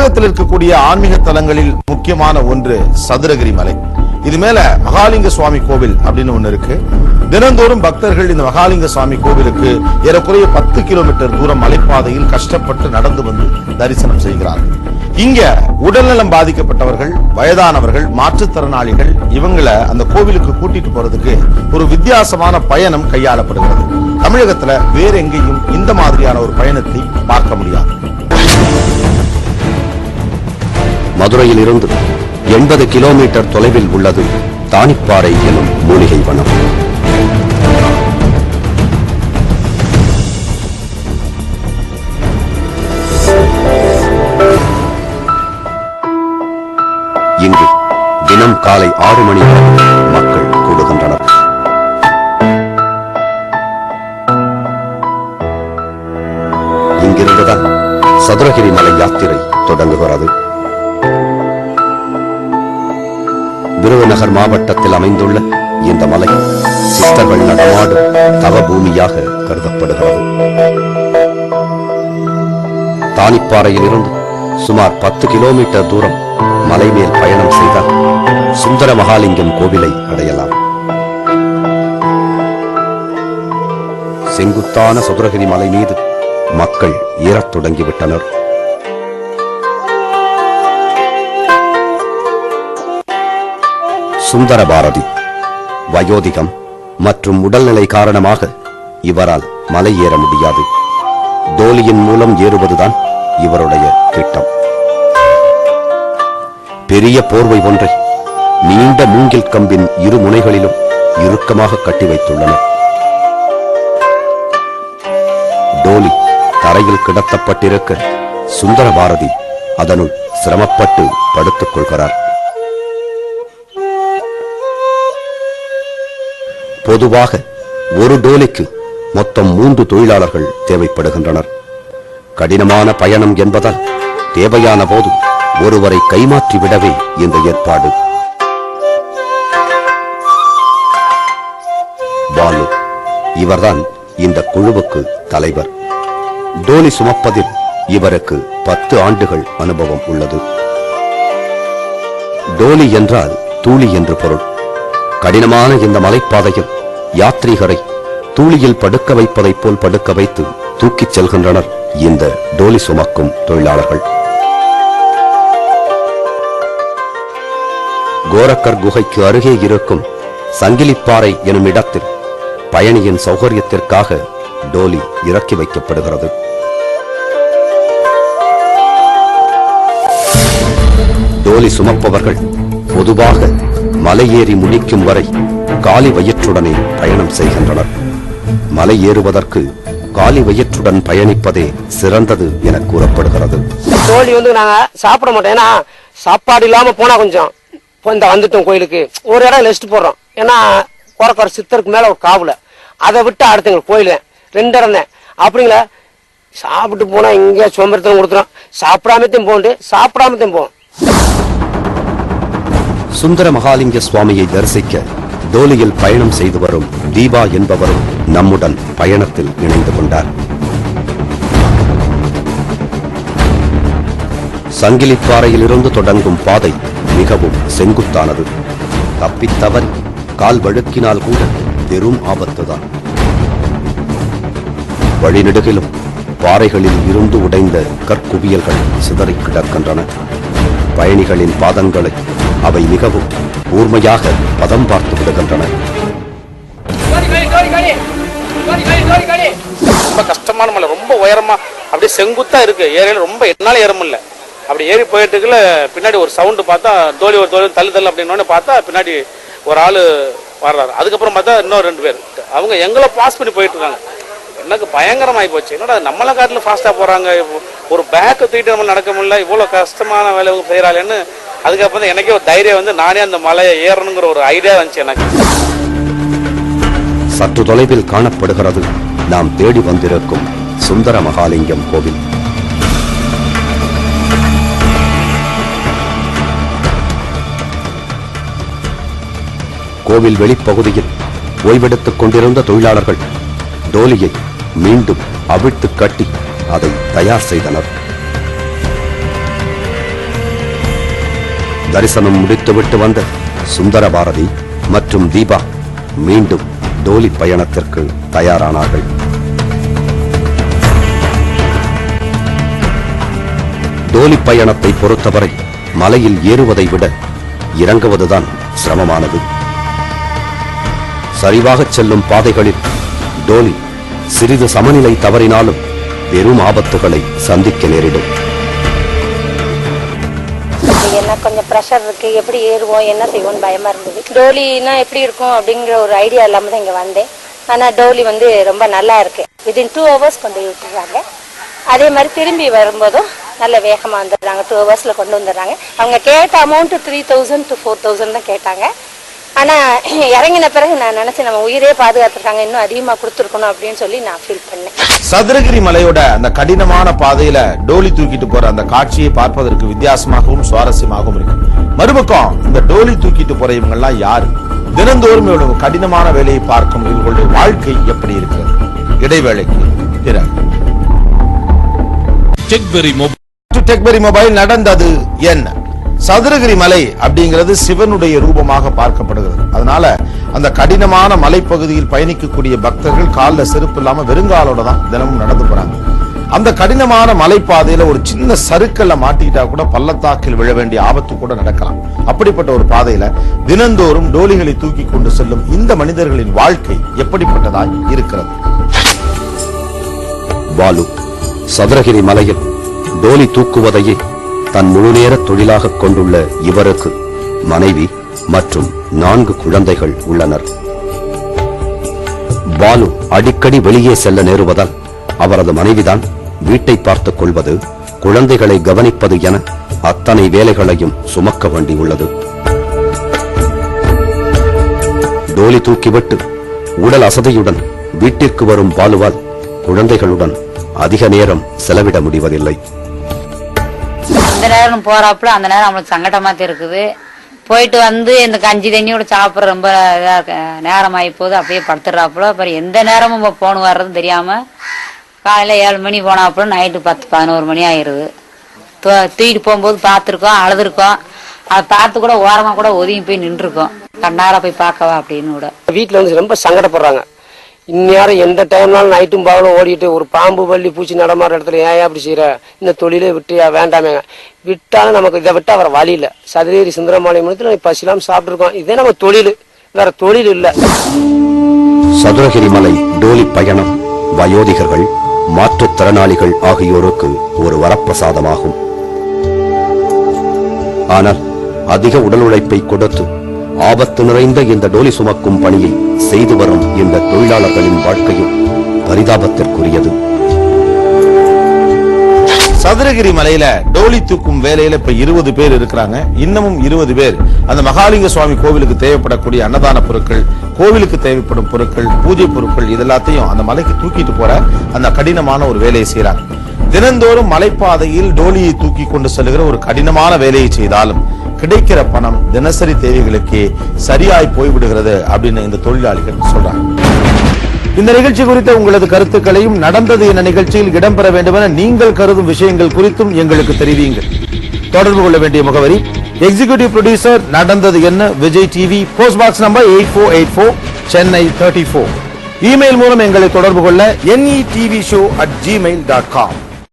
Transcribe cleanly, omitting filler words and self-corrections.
தமிழகத்தில் இருக்கக்கூடிய ஆன்மீக தலங்களில் முக்கியமான ஒன்று சதுரகிரி மலை. இது மேல மகாலிங்க சுவாமி கோவில் அப்படின்னு ஒண்ணு இருக்கு. தினந்தோறும் பக்தர்கள் இந்த மகாலிங்க சுவாமி கோவிலுக்கு ஏறக்குறைய 10 கிலோமீட்டர் தூரம் மலைப்பாதையில் கஷ்டப்பட்டு நடந்து வந்து தரிசனம் செய்கிறார்கள். இங்க உடல்நலம் பாதிக்கப்பட்டவர்கள், வயதானவர்கள், மாற்றுத்திறனாளிகள் இவங்களை அந்த கோவிலுக்கு கூட்டிட்டு போறதுக்கு ஒரு வித்தியாசமான பயணம் கையாளப்படுகிறது. தமிழகத்துல வேற எங்கேயும் இந்த மாதிரியான ஒரு பயணத்தை பார்க்க முடியாது. மதுரையில் இருந்து 80 கிலோமீட்டர் தொலைவில் உள்ளது தானிப்பாறை எனும் மூலிகை வனம். இங்கு தினம் காலை 6 மணி மக்கள் கூடுகின்றனர். இங்கிருந்துதான் சதுரகிரி மலை யாத்திரை தொடங்குகிறது. விருதுநகர் மாவட்டத்தில் அமைந்துள்ள இந்த மலை சித்தர்கள் நடமாடும் தவ பூமியாக கருதப்படுகிறது. தானிப்பாறையில் இருந்து சுமார் 10 கிலோமீட்டர் தூரம் மலை மேல் பயணம் செய்தால் சுந்தர மகாலிங்கம் கோவிலை அடையலாம். செங்குத்தான சதுரகிரி மலை மீது மக்கள் ஏறத் தொடங்கிவிட்டனர். சுந்தர பாரதி வயோதிகம் மற்றும் உடல்நிலை காரணமாக இவரால் மலை ஏற முடியாது. டோலியின் மூலம் ஏறுவதுதான் இவருடைய திட்டம். பெரிய போர்வை ஒன்றை நீண்ட மூங்கில் கம்பின் இரு முனைகளிலும் இறுக்கமாக கட்டி வைத்துள்ளனர். டோலி தரையில் கிடத்தப்பட்டிருக்க சுந்தர பாரதி அதனுள் சிரமப்பட்டு படுத்துக் கொள்கிறார். பொதுவாக ஒரு டோலிக்கு மொத்தம் 3 தொழிலாளர்கள் தேவைப்படுகின்றனர். கடினமான பயணம் என்பதால் தேவையான போது ஒருவரை கைமாற்றி விடவே இந்த ஏற்பாடு. பாலு இவர்தான் இந்த குழுவுக்கு தலைவர். டோலி சுமப்பதில் இவருக்கு 10 ஆண்டுகள் அனுபவம் உள்ளது. டோலி என்றால் தூளி என்று பொருள். கடினமான இந்த மலைப்பாதையில் யாத்ரீகரை தூளியில் படுக்க வைப்பதைப் போல் படுக்க வைத்து தூக்கிச் செல்கின்றனர் இந்த டோலி சுமக்கும் தொழிலாளர்கள். கோரக்கர் குகைக்கு அருகே இருக்கும் சங்கிலிப்பாறை எனும் இடத்தில் பயணியின் சௌகரியத்திற்காக டோலி இறக்கி வைக்கப்படுகிறது. டோலி சுமப்பவர்கள் பொதுவாக மலை ஏறி முடிக்கும் வரை காலி வயிற்றுடனே பயணம் செய்கின்றனர். மலை ஏறுவதற்கு காலி வயிற்றுடன் பயணிப்பதே சிறந்தது என கூறப்படுகிறது. டோலி நாங்க சாப்பிட மாட்டோம். ஏன்னா சாப்பாடு இல்லாம போனா கொஞ்சம் இந்த வந்துட்டோம் கோயிலுக்கு ஒரு இடம் லிஸ்ட் போடுறோம். ஏன்னா கோரக்கர் சித்தருக்கு மேல ஒரு காவல அதை விட்டு அடுத்த கோயில 2 இடம் தான். அப்படிங்களா சாப்பிட்டு போனா இங்க சோம்பேறித்தனம் கொடுத்துறோம். சாப்பிடாமத்தையும் போண்டு சாப்பிடாமத்தையும் போவோம். சுந்தர மகாலிங்க சுவாமியை தரிசிக்க டோலியில் பயணம் செய்து வரும் தீபா என்பவரும் நம்முடன் பயணத்தில் இணைந்து கொண்டார். சங்கிலிப்பாறையில் இருந்து தொடங்கும் பாதை மிகவும் செங்குத்தானது. தப்பித்தவறி கால் வழுக்கினால் கூட பெரும் ஆபத்துதான். வழிநெடுகிலும் பாறைகளில் இருந்து உடைந்த கற்குவியல்கள் சிதறி கிடக்கின்றன. பயணிகளின் பாதங்களை அவை மிகவும் கூர்மையாக பதம் பார்த்து விடுகின்றன. ரொம்ப கஷ்டமான மலை, ரொம்ப உயரமா அப்படியே செங்குத்தா இருக்கு. ஏரியில ரொம்ப என்னால ஏற முடியல. அப்படி ஏறி போயிட்டுக்குள்ள பின்னாடி ஒரு சவுண்டு பார்த்தா தோழி ஒரு தோழி தள்ளு அப்படின்னு பார்த்தா பின்னாடி ஒரு ஆளு வர்றாரு. அதுக்கப்புறம் பார்த்தா இன்னொரு 2 பேர் அவங்க எங்களை பாஸ் பண்ணி போயிட்டு இருக்காங்க. எனக்கு பயங்கரமாயி போச்சு. என்னடா நம்மளை காட்டில் ஃபாஸ்டா போறாங்க, ஒரு பேக்கை தூக்கிட்டு நம்ம நடக்க முடியல, இவ்வளவு கஷ்டமான வேலை செய்யறாளேன்னு. அதுக்கப்புறம் எனக்கே ஒரு தைரியம் நானே அந்த மலையை ஏறணுங்கிற ஒரு ஐடியா வந்துச்சு எனக்கு. சற்று தொலைவில் காணப்படுகிறது நாம் தேடி வந்திருக்கும் சுந்தர மகாலிங்கம் கோவில். கோவில் வெளிப்பகுதியில் ஓய்வெடுத்துக் கொண்டிருந்த தொழிலாளர்கள் டோலியை மீண்டும் அவிழ்த்து கட்டி அதை தயார் செய்தனர். தரிசனம் முடித்துவிட்டு வந்த சுந்தர பாரதி மற்றும் தீபா மீண்டும் டோலி பயணத்திற்கு தயாரானார்கள். டோலி பயணத்தை பொறுத்தவரை மலையில் ஏறுவதை விட இறங்குவதுதான் சிரமமானது. சரிவாகச் செல்லும் பாதைகளில் டோலி சிறிது சமநிலை தவறினாலும் பெரும் ஆபத்துகளை சந்திக்க நேரிடும். என்ன கொஞ்சம் ப்ரெஷர் இருக்கு, எப்படி ஏறுவோம் என்ன செய்வோம்னு பயமா இருந்தது. டோலினா எப்படி இருக்கும் அப்படிங்கிற ஒரு ஐடியா இல்லாம தான் இங்க வந்தேன். ஆனா டோலி ரொம்ப நல்லா இருக்கு. வித்தின் 2 hours கொண்டு விட்டுறாங்க. அதே மாதிரி திரும்பி வரும்போதும் நல்ல வேகமா வந்துடுறாங்க. 2 hours கொண்டு வந்துடுறாங்க. அவங்க கேட்ட அமௌண்ட் 3000 to 4000 தான் கேட்டாங்க. ஆனா இறங்கின பிறகு நான் நினைச்சேன் நம்ம உயிரே பாதுகாத்துருக்காங்க, இன்னும் அதிகமா கொடுத்துருக்கணும் அப்படின்னு சொல்லி நான் ஃபீல் பண்ணேன். சதுரகிரி மலையோட அந்த கடினமான பாதையில டோலி தூக்கிட்டு போற அந்த காட்சியை பார்ப்பதற்கு வித்தியாசமாகவும் சுவாரஸ்யமாகவும் இருக்கு. மறுபக்கம் இந்த டோலி தூக்கிட்டு போற இவங்க எல்லாம் யாரு? தினந்தோறும் இவ்வளவு கடினமான வேலையை பார்க்கும் இவர்களுடைய வாழ்க்கை எப்படி இருக்கிறது? இடைவேளைக்கு பிறகு டெக்பெரி மொபைல் நடந்தது என்ன? சதுரகிரி மலை அப்படிங்கிறது சிவனுடைய ரூபமாக பார்க்கப்படுகிறது. அதனால அந்த கடினமான மலைப்பகுதியில் பயணிக்கக்கூடிய பக்தர்கள் காலில் செருப்பு இல்லாம வெறுங்காலோட தான் தினமும் நடந்து போறாங்க. அந்த கடினமான மலைப்பாதையில ஒரு சின்ன சறுக்கல்ல மாட்டிக்கிட்டா கூட பள்ளத்தாக்கில் விழ வேண்டிய ஆபத்து கூட நடக்கலாம். அப்படிப்பட்ட ஒரு பாதையில தினந்தோறும் டோலிகளை தூக்கி கொண்டு செல்லும் இந்த மனிதர்களின் வாழ்க்கை எப்படிப்பட்டதாய் இருக்கிறது? பாலு சதுரகிரி மலையில் டோலி தூக்குவதையே தன் முழுநேர தொழிலாக கொண்டுள்ள இவருக்கு மனைவி மற்றும் 4 குழந்தைகள் உள்ளனர். பாலு அடிக்கடி வெளியே செல்ல நேருவதால் அவரது மனைவிதான் வீட்டை பார்த்துக் கொள்வது, குழந்தைகளை கவனிப்பது என அத்தனை வேலைகளையும் சுமக்க வேண்டியுள்ளது. டோலி தூக்கிவிட்டு உடல் அசதியுடன் வீட்டிற்கு வரும் பாலுவால் குழந்தைகளுடன் அதிக நேரம் செலவிட முடிவதில்லை. அந்த நேரம் போறாப்புல அந்த நேரம் நம்மளுக்கு சங்கடமா இருக்குது. போயிட்டு வந்து இந்த கஞ்சி தண்ணியோட சாப்பிட்ற ரொம்ப இதா நேரம் ஆகி போகுது. அப்படியே படுத்துடுறாப்புல. அப்புறம் எந்த நேரமும் போன் வர்றதும் தெரியாம காலையில 7 மணி போனாப்புல நைட்டு 10-11 மணி ஆயிடுது. தூக்கிட்டு போகும்போது பார்த்துருக்கோம், அழுதுருக்கோம். அதை பார்த்து கூட ஓரமா கூட ஒதுங்கி போய் நின்றுருக்கோம். கண்ணார போய் பார்க்கவா அப்படின்னு கூட. வீட்டுல ரொம்ப சங்கடப்படுறாங்க. இந்நேரம் எந்த டைம்னாலும் நைட்டும் பகலும் ஓடிட்டு ஒரு பாம்பு பள்ளி பூச்சி நடமாற இடத்துல ஏன் அப்படி செய்யற, இந்த தொழிலே விட்டியா வேண்டாமே. விட்டாலும் நமக்கு இதை விட்டு அவரை வழி இல்லை. சதுரகிரி சுந்தரமாலை மனத்துல பசிலாம் சாப்பிட்டுருக்கோம். இதே நம்ம தொழில், வேற தொழில் இல்ல. சதுரகிரி மலை டோலி பயணம் வயோதிகர்கள், மாற்றுத்திறனாளிகள் ஆகியோருக்கு ஒரு வரப்பிரசாதமாகும். ஆனால் அதிக உடல் உழைப்பை கொடுத்து ஆபத்து நிறைந்த இந்த டோலி சுமக்கும் பணியை செய்து வரும் இந்த தொழிலாளர்களின் வாழ்க்கையும் பரிதாபத்திற்குரியது. சதுரகிரி மலையில டோலி தூக்கும் வேலையில இப்ப 20 பேர் இருக்கிறாங்க. இன்னமும் 20 பேர் அந்த மகாலிங்க சுவாமி கோவிலுக்கு தேவைப்படக்கூடிய அன்னதான பொருட்கள், கோவிலுக்கு தேவைப்படும் பொருட்கள், பூஜை பொருட்கள் இதெல்லாத்தையும் அந்த மலைக்கு தூக்கிட்டு போற அந்த கடினமான ஒரு வேலையை செய்யறாங்க. தினந்தோறும் மலைப்பாதையில் டோலியை தூக்கி கொண்டு செல்கிற ஒரு கடினமான வேலையை செய்தாலும் கிடைக்கிற பணம் தினசரி தேவைகளுக்கு சரியாய் போய்விடுகிறது அப்படின்னு இந்த தொழிலாளிகள் சொல்றாங்க. இந்த நிகழ்ச்சி குறித்த உங்களது கருத்துக்களையும் நடந்தது என்ன நிகழ்ச்சியில் இடம்பெற வேண்டும் என நீங்கள் கருதும் விஷயங்கள் குறித்தும் எங்களுக்கு தெரிவியுங்கள். தொடர்பு கொள்ள வேண்டிய முகவரி எக்ஸிகியூட்டிவ் ப்ரொடியூசர் நடந்தது என்ன, Vijay TV, post box number 8484, Chennai 34. Email மூலம் எங்களை தொடர்பு கொள்ள netvshow@gmail.com.